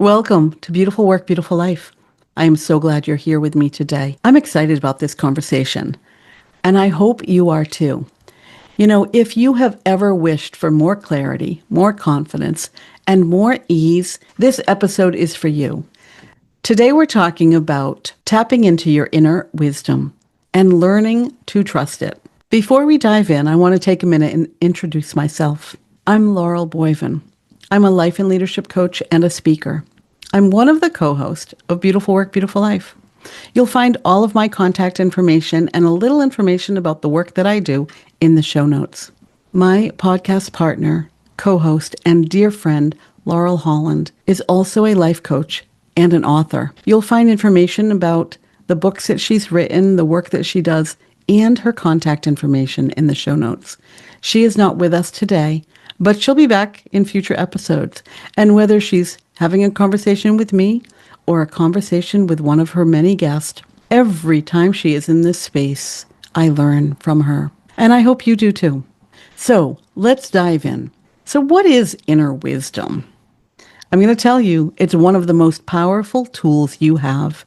Welcome to Beautiful Work, Beautiful Life. I am so glad you're here with me today. I'm excited about this conversation, and I hope you are too. If you have ever wished for more clarity, more confidence, and more ease, this episode is for you. Today we're talking about tapping into your inner wisdom and learning to trust it. Before we dive in, I want to take a minute and introduce myself. I'm Laurel Boivin. I'm a life and leadership coach and a speaker. I'm one of the co-hosts of Beautiful Work, Beautiful Life. You'll find all of my contact information and a little information about the work that I do in the show notes. My podcast partner, co-host, and dear friend, Laurel Holland, is also a life coach and an author. You'll find information about the books that she's written, the work that she does, and her contact information in the show notes. She is not with us today, but she'll be back in future episodes. And whether she's having a conversation with me or a conversation with one of her many guests, every time she is in this space, I learn from her. And I hope you do too. So let's dive in. So what is inner wisdom? I'm going to tell you, it's one of the most powerful tools you have.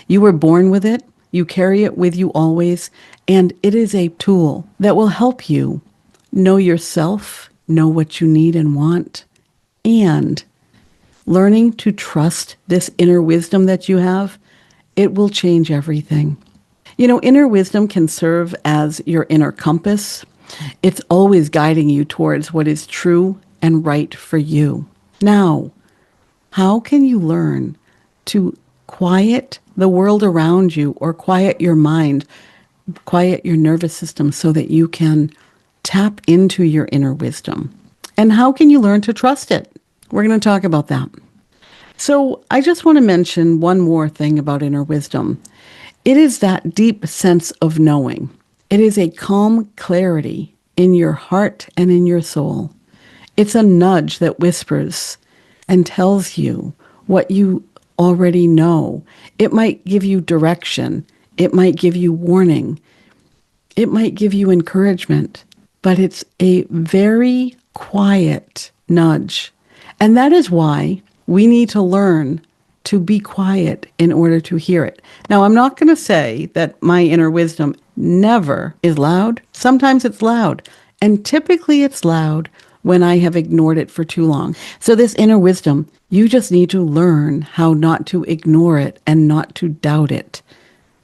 You were born with it. You carry it with you always. And it is a tool that will help you know yourself, know what you need and want, and learning to trust this inner wisdom that you have, it will change everything. Inner wisdom can serve as your inner compass. It's always guiding you towards what is true and right for you. Now, how can you learn to quiet the world around you or quiet your mind, quiet your nervous system so that you can tap into your inner wisdom? And how can you learn to trust it? We're going to talk about that. So I just want to mention one more thing about inner wisdom. It is that deep sense of knowing. It is a calm clarity in your heart and in your soul. It's a nudge that whispers and tells you what you already know. It might give you direction. It might give you warning. It might give you encouragement. But it's a very quiet nudge. And that is why we need to learn to be quiet in order to hear it. Now, I'm not going to say that my inner wisdom never is loud. Sometimes it's loud. And typically it's loud when I have ignored it for too long. So this inner wisdom, you just need to learn how not to ignore it and not to doubt it.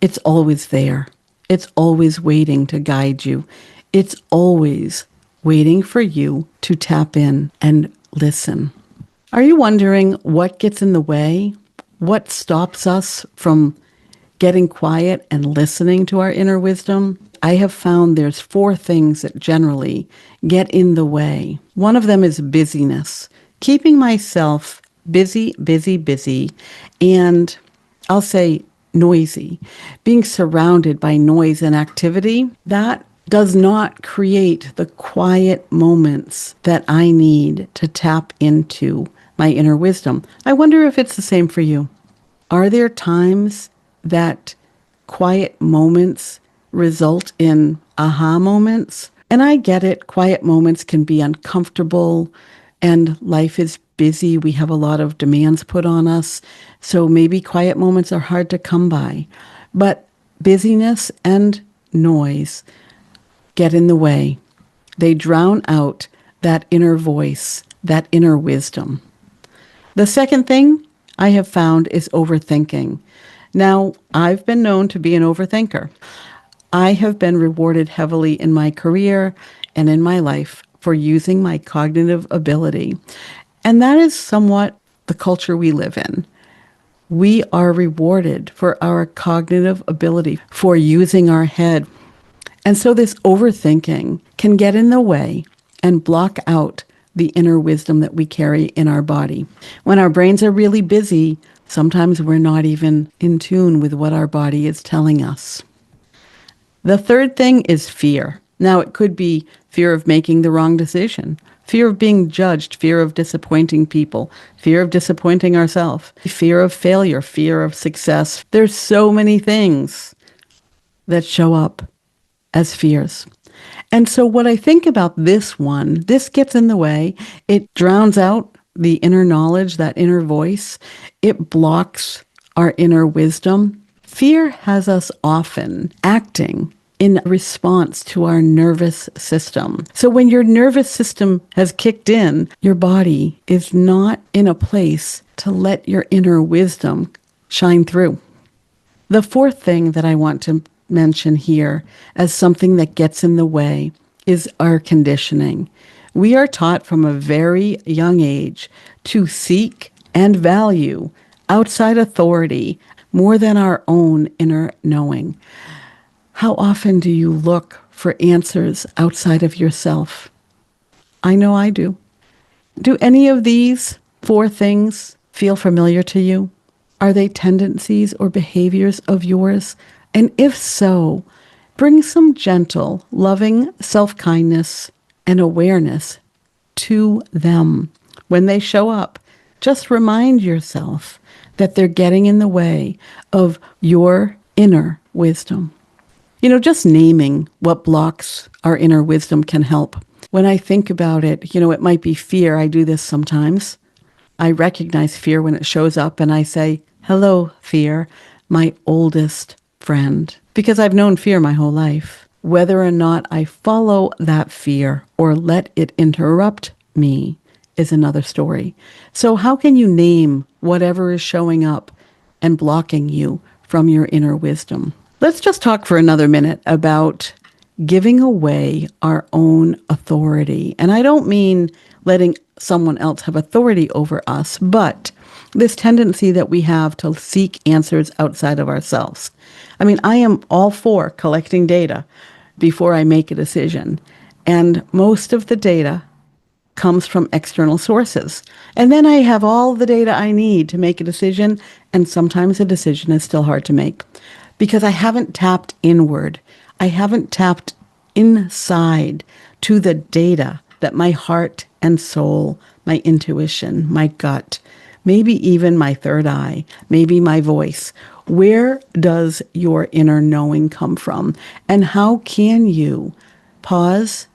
It's always there. It's always waiting to guide you. It's always waiting for you to tap in and listen. Are you wondering what gets in the way? What stops us from getting quiet and listening to our inner wisdom? I have found there's 4 things that generally get in the way. One of them is busyness. Keeping myself busy, and I'll say noisy. Being surrounded by noise and activity, that does not create the quiet moments that I need to tap into my inner wisdom. I wonder if it's the same for you. Are there times that quiet moments result in aha moments? And I get it, quiet moments can be uncomfortable and life is busy. We have a lot of demands put on us. So maybe quiet moments are hard to come by. But busyness and noise get in the way. They drown out that inner voice, that inner wisdom. The second thing I have found is overthinking. Now, I've been known to be an overthinker. I have been rewarded heavily in my career and in my life for using my cognitive ability. And that is somewhat the culture we live in. We are rewarded for our cognitive ability, for using our head. And so this overthinking can get in the way and block out the inner wisdom that we carry in our body. When our brains are really busy, sometimes we're not even in tune with what our body is telling us. The third thing is fear. Now, it could be fear of making the wrong decision, fear of being judged, fear of disappointing people, fear of disappointing ourselves, fear of failure, fear of success. There's so many things that show up as fears. And so what I think about this one, this gets in the way. It drowns out the inner knowledge, that inner voice, it blocks our inner wisdom. Fear has us often acting in response to our nervous system. So when your nervous system has kicked in, your body is not in a place to let your inner wisdom shine through. The fourth thing that I want to mention here as something that gets in the way is our conditioning. We are taught from a very young age to seek and value outside authority more than our own inner knowing. How often do you look for answers outside of yourself? I know I do. Do any of these four things feel familiar to you? Are they tendencies or behaviors of yours? And if so, bring some gentle, loving self-kindness and awareness to them. When they show up, just remind yourself that they're getting in the way of your inner wisdom. Just naming what blocks our inner wisdom can help. When I think about it, it might be fear. I do this sometimes. I recognize fear when it shows up and I say, hello, fear, my oldest friend. Because I've known fear my whole life. Whether or not I follow that fear or let it interrupt me is another story. So how can you name whatever is showing up and blocking you from your inner wisdom? Let's just talk for another minute about giving away our own authority. And I don't mean letting someone else have authority over us, but this tendency that we have to seek answers outside of ourselves. I mean, I am all for collecting data before I make a decision. And most of the data comes from external sources. And then I have all the data I need to make a decision, and sometimes a decision is still hard to make because I haven't tapped inward. I haven't tapped inside to the data that my heart and soul, my intuition, my gut, maybe even my third eye, maybe my voice. Where does your inner knowing come from? And how can you pause,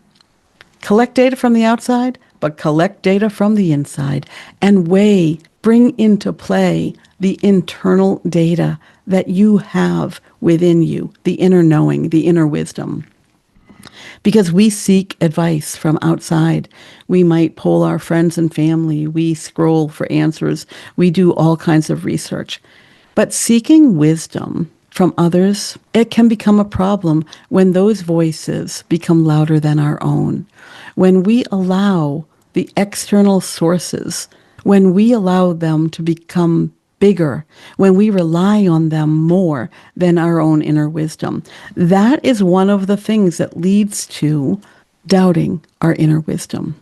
collect data from the outside, but collect data from the inside and bring into play the internal data that you have within you, the inner knowing, the inner wisdom. Because we seek advice from outside. We might poll our friends and family. We scroll for answers. We do all kinds of research. But seeking wisdom from others, it can become a problem when those voices become louder than our own. When we allow the external sources, when we allow them to become bigger, when we rely on them more than our own inner wisdom. That is one of the things that leads to doubting our inner wisdom.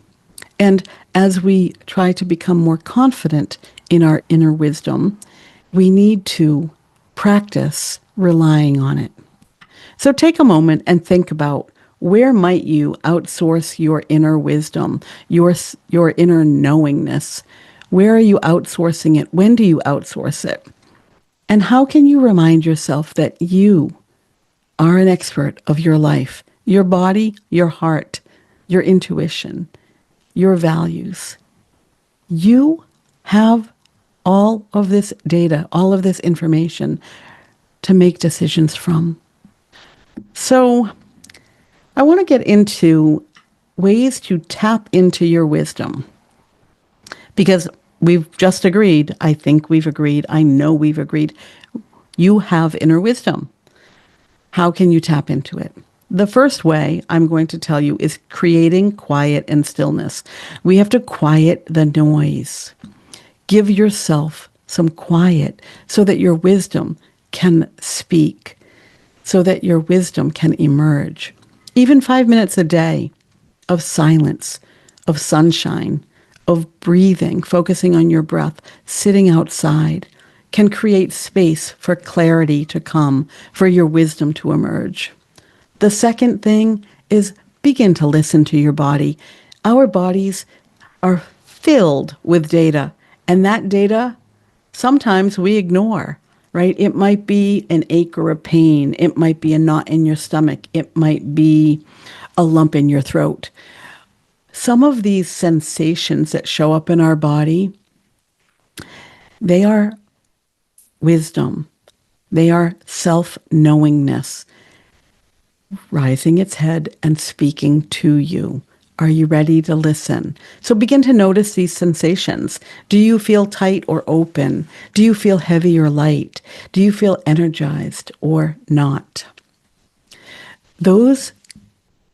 And as we try to become more confident in our inner wisdom, we need to practice relying on it. So take a moment and think about, where might you outsource your inner wisdom, your inner knowingness? Where are you outsourcing it? When do you outsource it? And how can you remind yourself that you are an expert of your life, your body, your heart, your intuition, your values? You have all of this data, all of this information to make decisions from. So I want to get into ways to tap into your wisdom, because we've just agreed, I think we've agreed, I know we've agreed, you have inner wisdom. How can you tap into it? The first way I'm going to tell you is creating quiet and stillness. We have to quiet the noise. Give yourself some quiet so that your wisdom can speak, so that your wisdom can emerge. Even 5 minutes a day of silence, of sunshine, of breathing, focusing on your breath, sitting outside, can create space for clarity to come, for your wisdom to emerge. The second thing is begin to listen to your body. Our bodies are filled with data, and that data sometimes we ignore, right? It might be an ache or a pain. It might be a knot in your stomach. It might be a lump in your throat. Some of these sensations that show up in our body, they are wisdom. They are self-knowingness, rising its head and speaking to you. Are you ready to listen? So begin to notice these sensations. Do you feel tight or open? Do you feel heavy or light? Do you feel energized or not? Those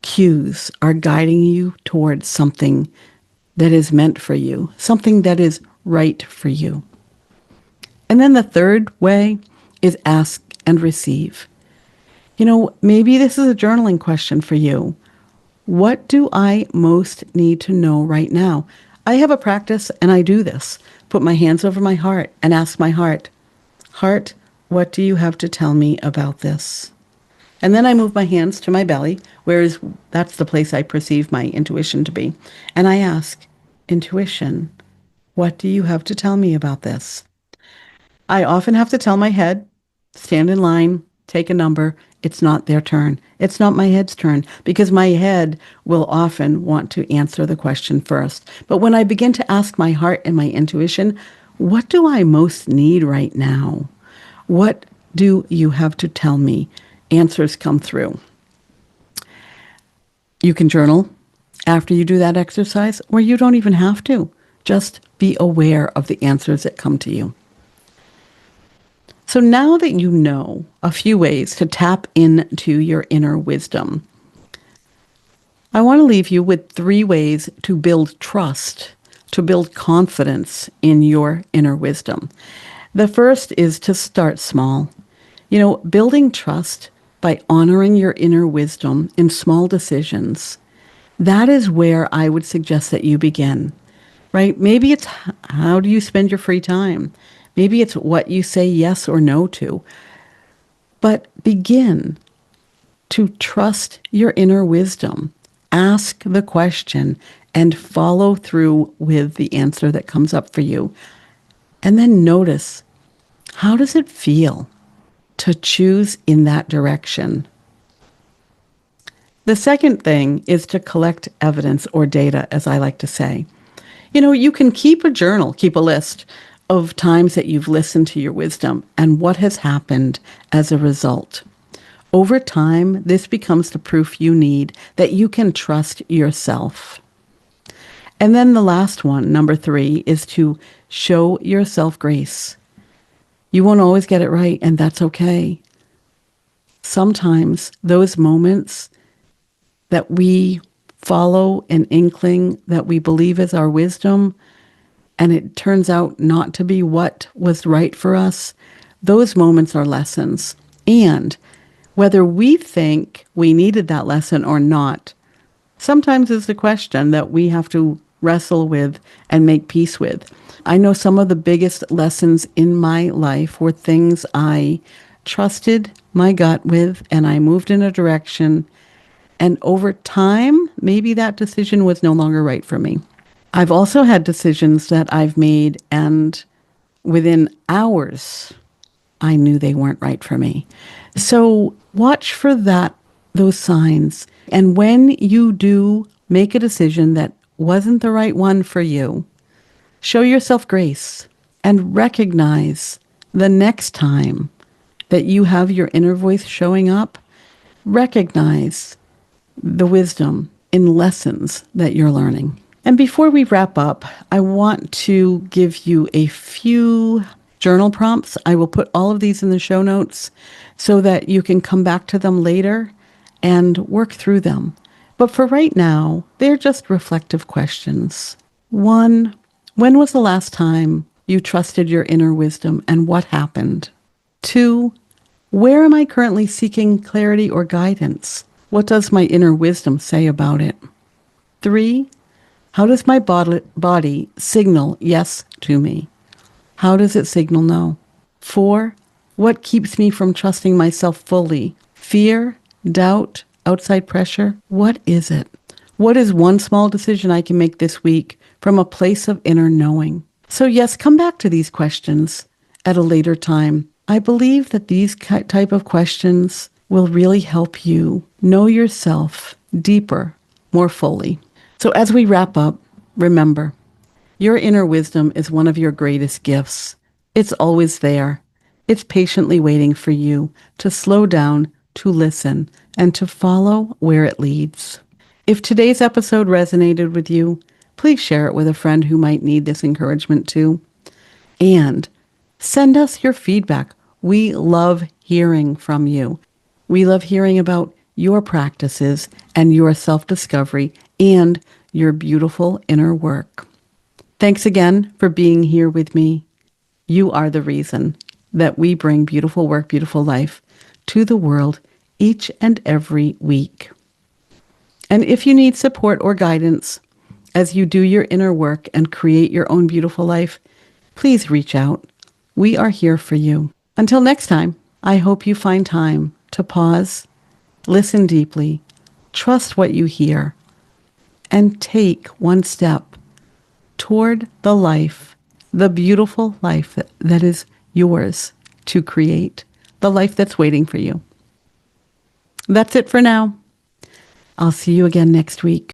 cues are guiding you towards something that is meant for you, something that is right for you. And then the third way is ask and receive. Maybe this is a journaling question for you. What do I most need to know right now? I have a practice and I do this. Put my hands over my heart and ask my heart, Heart, what do you have to tell me about this? And then I move my hands to my belly, whereas that's the place I perceive my intuition to be. And I ask, Intuition, what do you have to tell me about this? I often have to tell my head, stand in line, take a number. It's not their turn. It's not my head's turn, because my head will often want to answer the question first. But when I begin to ask my heart and my intuition, what do I most need right now? What do you have to tell me? Answers come through. You can journal after you do that exercise, or you don't even have to. Just be aware of the answers that come to you. So now that you know a few ways to tap into your inner wisdom, I want to leave you with 3 ways to build trust, to build confidence in your inner wisdom. The first is to start small. Building trust by honoring your inner wisdom in small decisions. That is where I would suggest that you begin, right? Maybe it's how do you spend your free time? Maybe it's what you say yes or no to. But begin to trust your inner wisdom. Ask the question and follow through with the answer that comes up for you. And then notice, how does it feel to choose in that direction? The second thing is to collect evidence or data, as I like to say. You can keep a journal, keep a list of times that you've listened to your wisdom and what has happened as a result. Over time, this becomes the proof you need that you can trust yourself. And then the last one, number 3, is to show yourself grace. You won't always get it right, and that's okay. Sometimes those moments that we follow an inkling that we believe is our wisdom, and it turns out not to be what was right for us, those moments are lessons. And whether we think we needed that lesson or not, sometimes is the question that we have to wrestle with and make peace with. I know some of the biggest lessons in my life were things I trusted my gut with, and I moved in a direction, and over time, maybe that decision was no longer right for me. I've also had decisions that I've made, and within hours, I knew they weren't right for me. So watch for those signs. And when you do make a decision that wasn't the right one for you, show yourself grace and recognize the next time that you have your inner voice showing up, recognize the wisdom in lessons that you're learning. And before we wrap up, I want to give you a few journal prompts. I will put all of these in the show notes so that you can come back to them later and work through them. But for right now, they're just reflective questions. 1, when was the last time you trusted your inner wisdom and what happened? 2, where am I currently seeking clarity or guidance? What does my inner wisdom say about it? 3, how does my body signal yes to me? How does it signal no? 4, what keeps me from trusting myself fully? Fear, doubt, outside pressure? What is it? What is one small decision I can make this week from a place of inner knowing? So yes, come back to these questions at a later time. I believe that these type of questions will really help you know yourself deeper, more fully. So as we wrap up, remember, your inner wisdom is one of your greatest gifts. It's always there. It's patiently waiting for you to slow down, to listen, and to follow where it leads. If today's episode resonated with you, please share it with a friend who might need this encouragement too. And send us your feedback. We love hearing from you. We love hearing about your practices and your self-discovery and your beautiful inner work. Thanks again for being here with me. You are the reason that we bring beautiful work, beautiful life to the world each and every week. And if you need support or guidance as you do your inner work and create your own beautiful life, please reach out. We are here for you. Until next time, I hope you find time to pause, listen deeply, trust what you hear, and take one step toward the life, the beautiful life that is yours to create, the life that's waiting for you. That's it for now. I'll see you again next week.